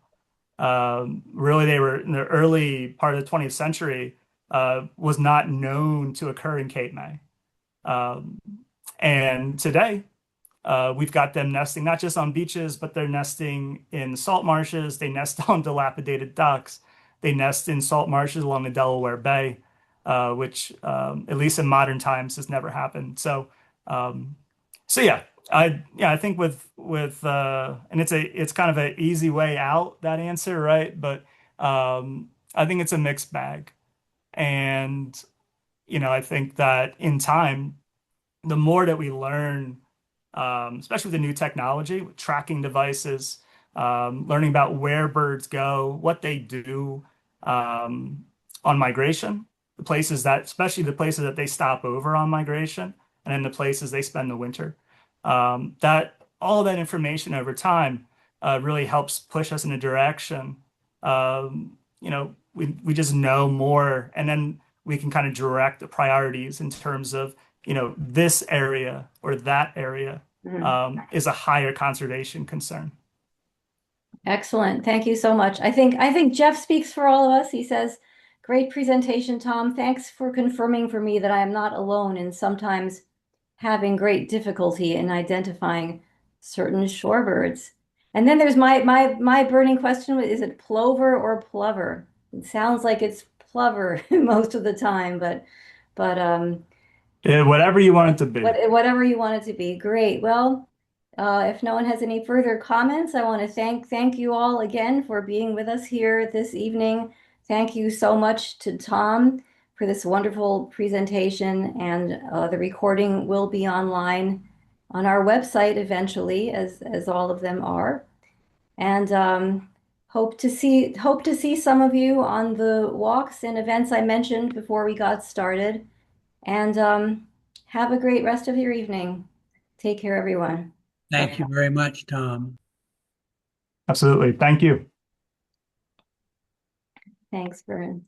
Really, they were in the early part of the 20th century, was not known to occur in Cape May. And today, we've got them nesting not just on beaches, but they're nesting in salt marshes. They nest on dilapidated docks. They nest in salt marshes along the Delaware Bay, which, at least in modern times, has never happened. So yeah, I think and it's kind of an easy way out, that answer, right? But I think it's a mixed bag, and I think that in time, the more that we learn, especially with the new technology, with tracking devices, learning about where birds go, what they do on migration, especially the places that they stop over on migration, and then the places they spend the winter. That all that information over time really helps push us in a direction. We just know more, and then we can kind of direct the priorities in terms of, this area or that area is a higher conservation concern. Excellent. Thank you so much. I think Jeff speaks for all of us. He says, "Great presentation, Tom. Thanks for confirming for me that I am not alone in sometimes having great difficulty in identifying certain shorebirds." And then there's my burning question: is it plover or plover? It sounds like it's plover most of the time, but Whatever you want it to be. whatever you want it to be. Great. Well, if no one has any further comments, I want to thank you all again for being with us here this evening. Thank you so much to Tom for this wonderful presentation, and the recording will be online on our website eventually, as all of them are. And hope to see some of you on the walks and events I mentioned before we got started. And have a great rest of your evening. Take care, everyone. Thank you very much, Tom. Absolutely. Thank you. Thanks, Vern.